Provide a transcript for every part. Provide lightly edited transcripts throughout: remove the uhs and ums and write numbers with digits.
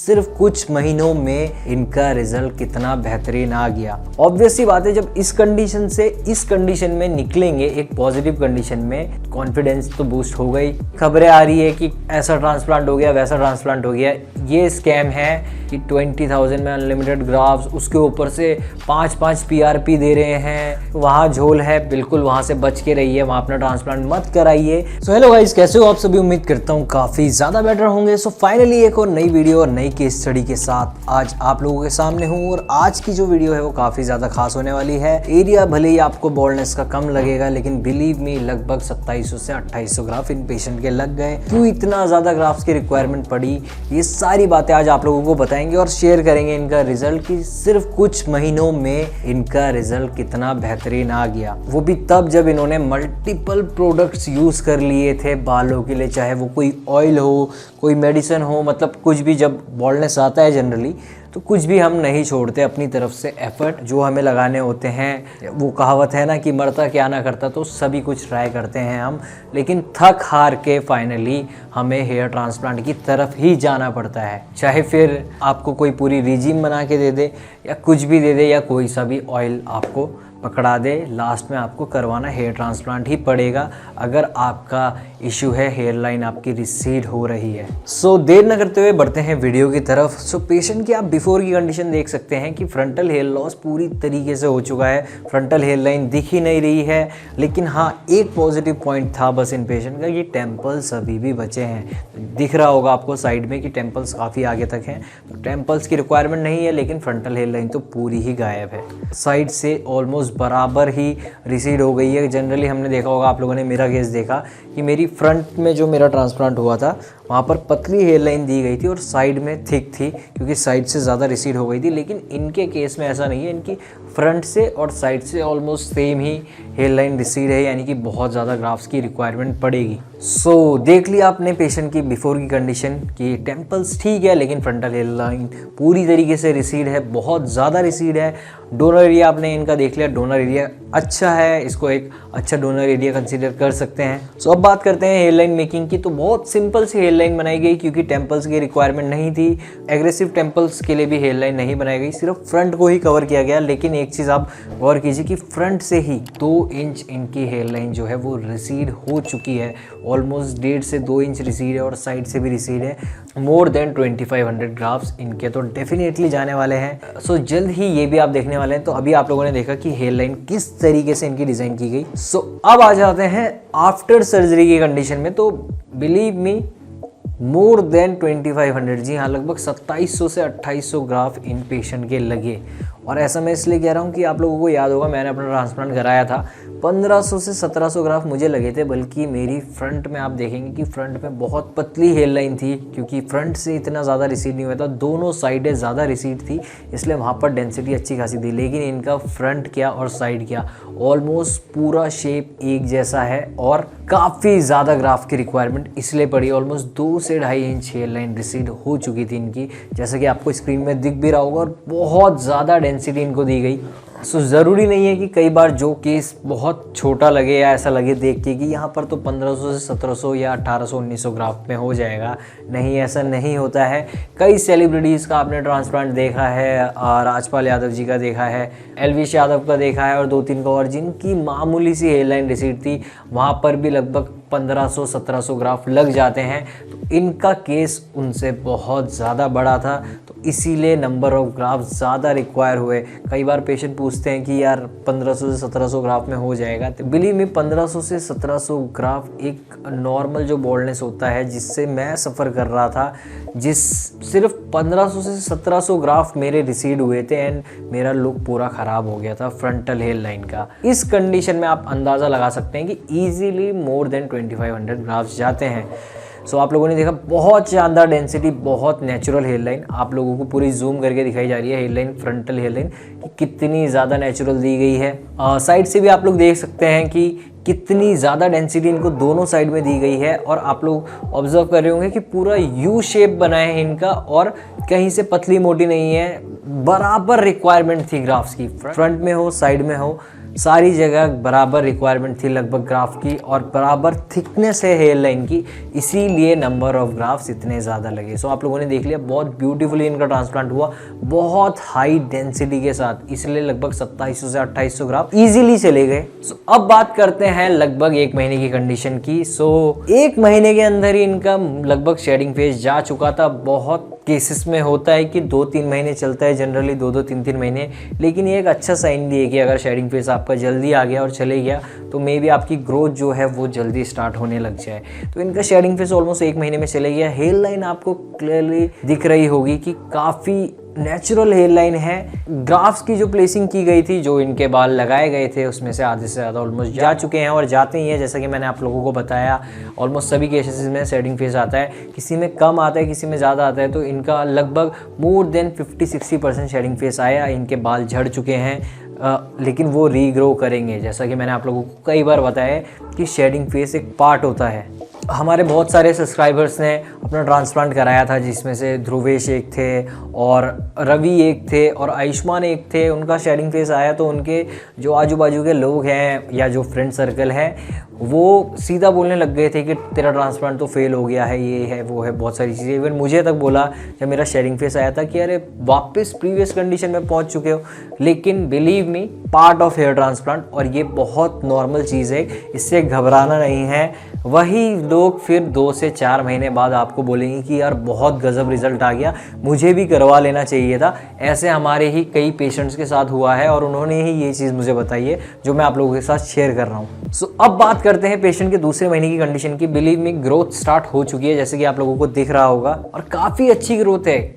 सिर्फ कुछ महीनों में इनका रिजल्ट कितना बेहतरीन आ गया। ऑब्वियस सी बात है, जब इस कंडीशन से इस कंडीशन में निकलेंगे, एक पॉजिटिव कंडीशन में, कॉन्फिडेंस तो बूस्ट हो गई। खबरें आ रही है कि ऐसा ट्रांसप्लांट हो गया, वैसा ट्रांसप्लांट हो गया। ये स्कैम है कि 20,000 में अनलिमिटेड ग्राफ्स, उसके ऊपर से 5-5 PRP दे रहे हैं। वहाँ झोल है, बिल्कुल वहाँ से बच के रहिए, वहाँ अपना ट्रांसप्लांट मत कराइए। सो हेलो गाइस, कैसे हो आप सभी? उम्मीद करता हूँ काफ़ी ज़्यादा बेटर होंगे। सो फाइनली एक और नई वीडियो और नई केस स्टडी के साथ आज आप लोगों के सामने हूँ। और आज की जो वीडियो है वो काफ़ी ज़्यादा खास होने वाली है। एरिया भले ही आपको बॉल्डनेस का कम लगेगा, लेकिन बिलीव मी लगभग 2700 से 2800 ग्राफ इन पेशेंट के लग गए। क्यों इतना ज़्यादा ग्राफ्स की रिक्वायरमेंट पड़ी, ये सारी बातें आज आप लोगों को बताएंगे और शेयर करेंगे इनका रिजल्ट कि सिर्फ कुछ महीनों में इनका रिजल्ट कितना बेहतरीन आ गया। वो भी तब जब इन्होंने मल्टीपल प्रोडक्ट्स यूज़ कर लिए थे बालों के लिए, चाहे वो कोई ऑयल हो, कोई मेडिसिन हो, मतलब कुछ भी। जब बॉल्डनेस आता है जनरली तो कुछ भी हम नहीं छोड़ते अपनी तरफ से एफर्ट जो हमें लगाने होते हैं। वो कहावत है ना कि मरता क्या ना करता, तो सभी कुछ ट्राई करते हैं हम, लेकिन थक हार के फाइनली हमें हेयर ट्रांसप्लांट की तरफ ही जाना पड़ता है। चाहे फिर आपको कोई पूरी रिजीम बना के दे दे या कुछ भी दे दे, या कोई सा भी ऑयल आपको पकड़ा दे, लास्ट में आपको करवाना हेयर ट्रांसप्लांट ही पड़ेगा अगर आपका इशू है हेयर लाइन आपकी रिसीड हो रही है। सो देर न करते हुए बढ़ते हैं वीडियो की तरफ। सो पेशेंट की आप बिफोर की कंडीशन देख सकते हैं कि फ्रंटल हेयर लॉस पूरी तरीके से हो चुका है, फ्रंटल हेयर लाइन दिख ही नहीं रही है। लेकिन हाँ, एक पॉजिटिव पॉइंट था बस इन पेशेंट का कि टेम्पल्स अभी भी बचे हैं। दिख रहा होगा आपको साइड में कि टेम्पल्स काफ़ी आगे तक हैं, तो टेम्पल्स की रिक्वायरमेंट नहीं है, लेकिन फ्रंटल हेयर लाइन तो पूरी ही गायब है। साइड से ऑलमोस्ट बराबर ही रिसीड हो गई है। जनरली हमने देखा होगा, आप लोगों ने मेरा केस देखा कि मेरी फ्रंट में जो मेरा ट्रांसप्लांट हुआ था वहाँ पर पतली हेयर लाइन दी गई थी और साइड में थिक थी, क्योंकि साइड से ज़्यादा रिसीड हो गई थी। लेकिन इनके केस में ऐसा नहीं है, इनकी फ्रंट से और साइड से ऑलमोस्ट सेम ही हेयर लाइन रिसीड है, यानी कि बहुत ज़्यादा ग्राफ्स की रिक्वायरमेंट पड़ेगी। सो देख लिया आपने पेशेंट की बिफोर की कंडीशन कि टेम्पल्स ठीक है, लेकिन फ्रंटल हेयर लाइन पूरी तरीके से रिसीड है, बहुत ज़्यादा रिसीड है। डोनर एरिया आपने इनका देख लिया, डोनर एरिया अच्छा है, इसको एक अच्छा डोनर एरिया कंसीडर कर सकते हैं। सो अब बात करते हैं हेयर लाइन मेकिंग की। तो बहुत सिंपल सी हेयर लाइन बनाई गई, क्योंकि टेम्पल्स की रिक्वायरमेंट नहीं थी। एग्रेसिव टेम्पल्स के लिए भी हेयर लाइन नहीं बनाई गई, सिर्फ फ्रंट को ही कवर किया गया। लेकिन एक चीज़ आप गौर कीजिए कि फ्रंट से ही 2 इंच इनकी हेयर लाइन जो है वो रिसीड हो चुकी है, ऑलमोस्ट 1.5 से 2 इंच रिसीड है, और साइड से भी रिसीड है। मोर देन 2500 ग्राफ्स इनके तो डेफिनेटली जाने वाले हैं। सो जल्द ही ये भी आप देखने वाले हैं। तो अभी आप लोगों ने देखा कि हेयर लाइन किस तरीके से इनकी डिज़ाइन की गई। सो अब आ जाते हैं आफ्टर सर्जरी की कंडीशन में। तो बिलीव मी, मोर देन 2500, जी हाँ, लगभग 2700 से 2800 ग्राफ इन पेशेंट के लगे। और ऐसा मैं इसलिए कह रहा हूँ कि आप लोगों को याद होगा, मैंने अपना ट्रांसप्लांट कराया था, 1500 से 1700 ग्राफ मुझे लगे थे। बल्कि मेरी फ्रंट में आप देखेंगे कि फ्रंट में बहुत पतली हेयर लाइन थी, क्योंकि फ्रंट से इतना ज़्यादा रिसीड नहीं हुआ था, दोनों साइडें ज़्यादा रिसीड थी, इसलिए वहाँ पर डेंसिटी अच्छी खासी थी। लेकिन इनका फ्रंट क्या और साइड क्या, ऑलमोस्ट पूरा शेप एक जैसा है, और काफ़ी ज़्यादा ग्राफ की रिक्वायरमेंट इसलिए पड़ी। ऑलमोस्ट 2 से 2.5 इंच हेयर लाइन रिसीड हो चुकी थी इनकी, जैसा कि आपको स्क्रीन में दिख भी रहा होगा, और बहुत ज़्यादा डेंसिटी इनको दी गई। सो ज़रूरी नहीं है कि कई बार जो केस बहुत छोटा लगे या ऐसा लगे देख के कि यहाँ पर तो 1500 से 1700 या 1800-1900 ग्राफ में हो जाएगा, नहीं, ऐसा नहीं होता है। कई सेलिब्रिटीज़ का आपने ट्रांसप्लांट देखा है, राजपाल यादव जी का देखा है, एलविश यादव का देखा है, और 2-3 का और, जिनकी मामूली सी हेयर लाइन रिसीड थी, वहाँ पर भी लगभग 1500-1700 ग्राफ लग जाते हैं। तो इनका केस उनसे बहुत ज़्यादा बड़ा था, तो इसीलिए नंबर ऑफ ग्राफ ज़्यादा रिक्वायर हुए। कई बार पेशेंट पूछते हैं कि यार 1500 से 1700 ग्राफ में हो जाएगा, तो बिलीव मी 1500 से 1700 ग्राफ एक नॉर्मल जो बॉल्डनेस होता है, जिससे मैं सफ़र कर रहा था, सिर्फ 1500 से 1700 ग्राफ मेरे रिसीड हुए थे, एंड मेरा लुक पूरा ख़राब हो गया था फ्रंटल हेयर लाइन का। इस कंडीशन में आप अंदाज़ा लगा सकते हैं कि ईजीली मोर देन 2500 ग्राफ्स जाते हैं। सो आप लोगों ने देखा बहुत शानदार डेंसिटी, बहुत नेचुरल हेयर लाइन। आप लोगों को पूरी जूम करके दिखाई जा रही है hair line, frontal hair line कि कितनी ज़्यादा नेचुरल दी गई है। साइड से भी आप लोग देख सकते हैं कि कितनी ज़्यादा डेंसिटी इनको दोनों साइड में दी गई है। और आप लोग ऑब्जर्व कर रहे होंगे कि पूरा यू शेप बना है इनका और कहीं से पतली मोटी नहीं है, बराबर रिक्वायरमेंट थी ग्राफ्स की, फ्रंट में हो साइड में हो सारी जगह बराबर रिक्वायरमेंट थी लगभग ग्राफ की, और बराबर थिकनेस है हेयर लाइन की, इसीलिए नंबर ऑफ ग्राफ्स इतने ज़्यादा लगे। सो आप लोगों ने देख लिया बहुत ब्यूटीफुली इनका ट्रांसप्लांट हुआ, बहुत हाई डेंसिटी के साथ, इसलिए लगभग 2700 से 2800 ग्राफ इजीली चले गए। सो अब बात करते हैं लगभग 1 महीने की कंडीशन की। सो 1 महीने के अंदर ही इनका लगभग शेडिंग फेज जा चुका था। बहुत केसेस में होता है कि 2-3 महीने चलता है, जनरली 2-2, 3-3 महीने, लेकिन ये एक अच्छा साइन भी है कि अगर शेडिंग फेज आपका जल्दी आ गया और चले गया तो मे बी आपकी ग्रोथ जो है वो जल्दी स्टार्ट होने लग जाए। तो इनका शेडिंग फेज ऑलमोस्ट 1 महीने में चले गया। हेयर लाइन आपको क्लियरली दिख रही होगी कि काफ़ी नेचुरल हेयर लाइन है। ग्राफ्स की जो प्लेसिंग की गई थी, जो इनके बाल लगाए गए थे, उसमें से आधे से ज़्यादा ऑलमोस्ट जा चुके हैं और जाते ही हैं। जैसा कि मैंने आप लोगों को बताया, ऑलमोस्ट सभी केसेस में शेडिंग फेज आता है, किसी में कम आता है, किसी में ज़्यादा आता है। तो इनका लगभग मोर देन 50-60% शेडिंग फेज आया। इनके बाल झड़ चुके हैं, लेकिन वो रीग्रो करेंगे। जैसा कि मैंने आप लोगों को कई बार बताया कि शेडिंग फेज एक पार्ट होता है। हमारे बहुत सारे सब्सक्राइबर्स ने अपना ट्रांसप्लांट कराया था, जिसमें से ध्रुवेश एक थे और रवि एक थे और आयुष्मान एक थे। उनका शेडिंग फेज आया तो उनके जो आजू बाजू के लोग हैं या जो फ्रेंड सर्कल है वो सीधा बोलने लग गए थे कि तेरा ट्रांसप्लांट तो फेल हो गया है, ये है वो है, बहुत सारी चीज़ें। इवन मुझे तक बोला जब मेरा शेडिंग फेज आया था कि अरे वापस प्रीवियस कंडीशन में पहुंच चुके हो। लेकिन believe me, part of hair transplant, और ये बहुत नॉर्मल चीज़ है, इससे घबराना नहीं है। वही लोग फिर 2 से 4 महीने बाद आपको बोलेंगे कि यार बहुत गजब रिजल्ट आ गया, मुझे भी करवा लेना चाहिए था। ऐसे हमारे ही कई पेशेंट्स के साथ हुआ है और उन्होंने ही ये चीज़ मुझे बताई है जो मैं आप लोगों के साथ शेयर कर रहा हूँ। सो अब बात करते हैं पेशेंट के दूसरे महीने की कंडीशन की। बिलीव मी, ग्रोथ स्टार्ट हो चुकी है, जैसे कि आप लोगों को दिख रहा होगा, और काफ़ी अच्छी ग्रोथ है।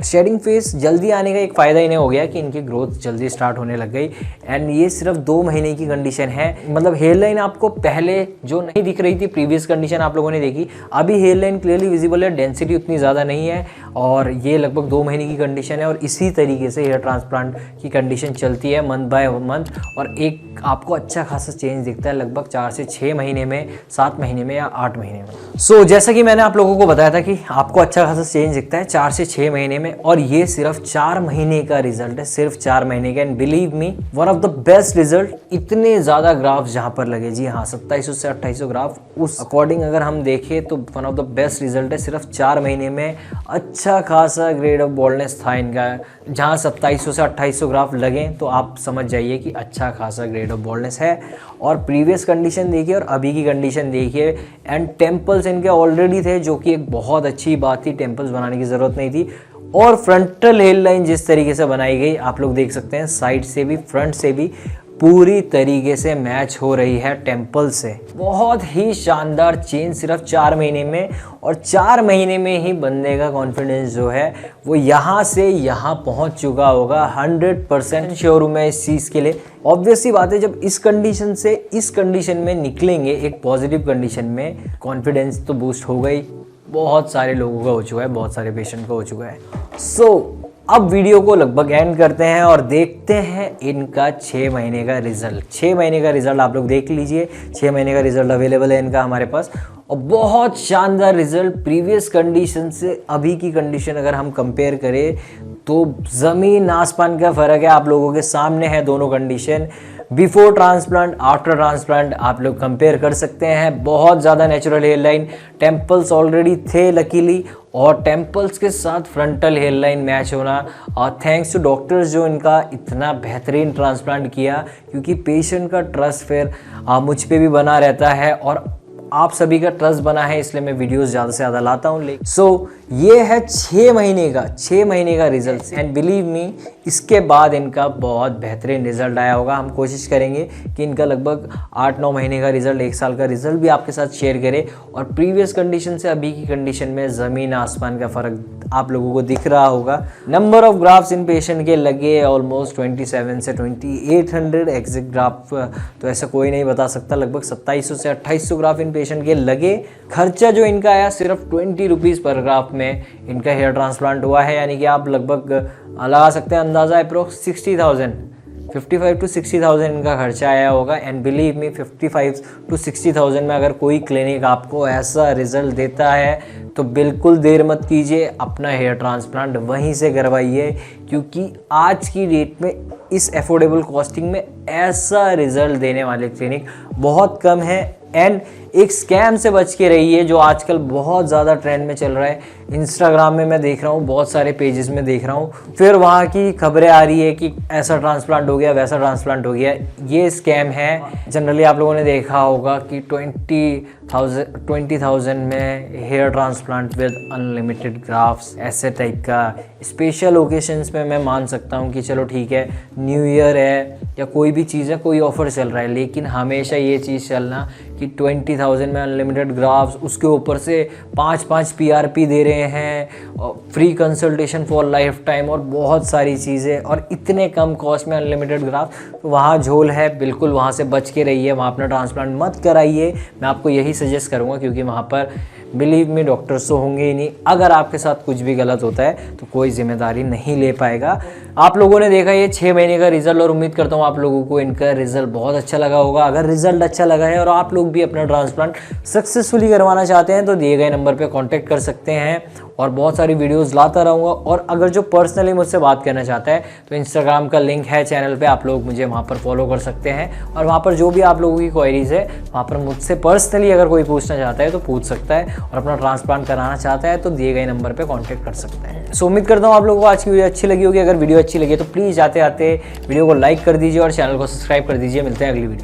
शेडिंग फेज जल्दी आने का एक फ़ायदा इन्हें हो गया कि इनकी ग्रोथ जल्दी स्टार्ट होने लग गई। एंड ये सिर्फ 2 महीने की कंडीशन है। मतलब हेयर लाइन आपको पहले जो नहीं दिख रही थी, प्रीवियस कंडीशन आप लोगों ने देखी, अभी हेयर लाइन क्लियरली विजिबल है, डेंसिटी उतनी ज़्यादा नहीं है, और ये लगभग 2 महीने की कंडीशन है। और इसी तरीके से हेयर ट्रांसप्लांट की कंडीशन चलती है मंथ बाय मंथ, और एक आपको अच्छा खासा चेंज दिखता है लगभग 4 से 6 महीने में, 7 महीने में या 8 महीने में। सो जैसा कि मैंने आप लोगों को बताया था कि आपको अच्छा खासा चेंज दिखता है 4 से 6 महीने में, और ये सिर्फ 4 महीने का रिजल्ट है, सिर्फ 4 महीने का। And believe me, one of the best result. इतने ज़्यादा ग्राफ जहाँ पर लगे, जी हाँ, 2700 से 2800 ग्राफ, उस अकॉर्डिंग अगर हम देखें तो one of the best result है। सिर्फ 4 महीने में अच्छा खासा ग्रेड ऑफ बॉल्डनेस था इनका। जहाँ 2700 से 2800 ग्राफ लगें तो आप समझ जाइए कि अच्छा खासा ग्रेड ऑफ बॉल्डनेस है। और प्रीवियस कंडीशन देखिए और अभी की कंडीशन देखिए। एंड टेम्पल्स इनके ऑलरेडी थे, जो कि एक बहुत अच्छी बात थी, टेम्पल्स बनाने की ज़रूरत नहीं थी। और फ्रंटल हेयर लाइन जिस तरीके से बनाई गई, आप लोग देख सकते हैं, साइड से भी फ्रंट से भी पूरी तरीके से मैच हो रही है टेम्पल से। बहुत ही शानदार चेंज सिर्फ 4 महीने में, और 4 महीने में ही बंदे का कॉन्फिडेंस जो है वो यहाँ से यहाँ पहुँच चुका होगा। 100% श्योर हूँ मैं इस चीज़ के लिए। ऑब्वियसली बात है, जब इस कंडीशन से इस कंडीशन में निकलेंगे, एक पॉजिटिव कंडीशन में, कॉन्फिडेंस तो बूस्ट हो गई। बहुत सारे लोगों का हो चुका है, बहुत सारे पेशेंट का हो चुका है। सो अब वीडियो को लगभग एंड करते हैं और देखते हैं इनका 6 महीने का रिजल्ट। 6 महीने का रिजल्ट आप लोग देख लीजिए। 6 महीने का रिजल्ट अवेलेबल है इनका हमारे पास, और बहुत शानदार रिजल्ट। प्रीवियस कंडीशन से अभी की कंडीशन अगर हम कंपेयर करें तो ज़मीन आसमान का फ़र्क है। आप लोगों के सामने है दोनों condition, before transplant, after transplant, आप लोग कंपेयर कर सकते हैं। बहुत ज़्यादा natural hair line, temples already थे लकीली, और टेम्पल्स के साथ फ्रंटल हेयर लाइन मैच होना, और थैंक्स टू डॉक्टर्स जो इनका इतना बेहतरीन ट्रांसप्लांट किया, क्योंकि पेशेंट का ट्रस्ट फिर मुझ पे भी बना रहता है और आप सभी का ट्रस्ट बना है, इसलिए मैं वीडियोस ज़्यादा से ज़्यादा लाता हूँ। सो ये है 6 महीने का रिजल्ट। एंड बिलीव मी, इसके बाद इनका बहुत बेहतरीन रिजल्ट आया होगा। हम कोशिश करेंगे कि इनका लगभग 8-9 महीने का रिजल्ट, 1 साल का रिजल्ट भी आपके साथ शेयर करें। और प्रीवियस कंडीशन से अभी की कंडीशन में ज़मीन आसमान का फ़र्क आप लोगों को दिख रहा होगा। Number of graphs in patient के लगे ऑलमोस्ट 27 से 2800 एग्जैक्ट ग्राफ तो ऐसा कोई नहीं बता सकता। लगभग 2700 से 2800 ग्राफ इन पेशेंट के लगे। खर्चा जो इनका आया सिर्फ 20 रुपीज़ पर ग्राफ में इनका हेयर ट्रांसप्लांट हुआ है, यानी कि आप लगभग लगा सकते हैं अंदाज़ा अप्रोक्स 55 to 60,000 इनका खर्चा आया होगा। एंड बिलीव मी 55 to 60,000 में अगर कोई क्लिनिक आपको ऐसा रिजल्ट देता है तो बिल्कुल देर मत कीजिए, अपना हेयर ट्रांसप्लांट वहीं से करवाइए, क्योंकि आज की डेट में इस अफोर्डेबल कॉस्टिंग में ऐसा रिजल्ट देने वाले क्लिनिक बहुत कम है। एंड एक स्कैम से बच के रहिए जो आजकल बहुत ज़्यादा ट्रेंड में चल रहा है। इंस्टाग्राम में मैं देख रहा हूँ, बहुत सारे पेजेस में देख रहा हूँ, फिर वहाँ की खबरें आ रही है कि ऐसा ट्रांसप्लांट हो गया, वैसा ट्रांसप्लांट हो गया। ये स्कैम है। जनरली आप लोगों ने देखा होगा कि 20,000 में hair transplant with unlimited grafts, ऐसे टाइप का। स्पेशल ओकेशंस में मैं मान सकता हूँ कि चलो ठीक है, न्यू ईयर है या कोई भी चीज़ है, कोई ऑफर चल रहा है, लेकिन हमेशा ये चीज़ चलना कि 20,000 में अनलिमिटेड ग्राफ्स, उसके ऊपर से 5 PRP दे रहे हैं, free consultation for life time और बहुत सारी चीज़ें, और इतने कम कॉस्ट में अनलिमिटेड ग्राफ्स। तो वहाँ झोल है, बिल्कुल वहाँ से बच के रहिए, वहाँ अपना ट्रांसप्लांट मत कराइए। मैं आपको यही सजेस्ट करूँगा, क्योंकि वहाँ पर बिलीव मी डॉक्टर्स तो होंगे ही नहीं। अगर आपके साथ कुछ भी गलत होता है तो कोई जिम्मेदारी नहीं ले पाएगा। आप लोगों ने देखा ये 6 महीने का रिजल्ट, और उम्मीद करता हूँ आप लोगों को इनका रिजल्ट बहुत अच्छा लगा होगा। अगर रिजल्ट अच्छा लगा है और आप लोग भी अपना ट्रांसप्लांट सक्सेसफुली करवाना चाहते हैं तो दिए गए नंबर पर कॉन्टैक्ट कर सकते हैं, और बहुत सारी वीडियोस लाता रहूँगा। और अगर जो पर्सनली मुझसे बात करना चाहता है तो इंस्टाग्राम का लिंक है चैनल पे, आप लोग मुझे वहाँ पर फॉलो कर सकते हैं, और वहाँ पर जो भी आप लोगों की क्वेरीज है वहाँ पर मुझसे पर्सनली अगर कोई पूछना चाहता है तो पूछ सकता है, और अपना ट्रांसप्लांट कराना चाहता है तो दिए गए नंबर पर कॉन्टैक्ट कर सकते हैं। सो उम्मीद करता हूँ आप लोगों को आज की वीडियो अच्छी लगी होगी। अगर वीडियो अच्छी लगी तो प्लीज़ आते आते वीडियो को लाइक कर दीजिए और चैनल को सब्सक्राइब कर दीजिए। मिलते हैं अगली वीडियो।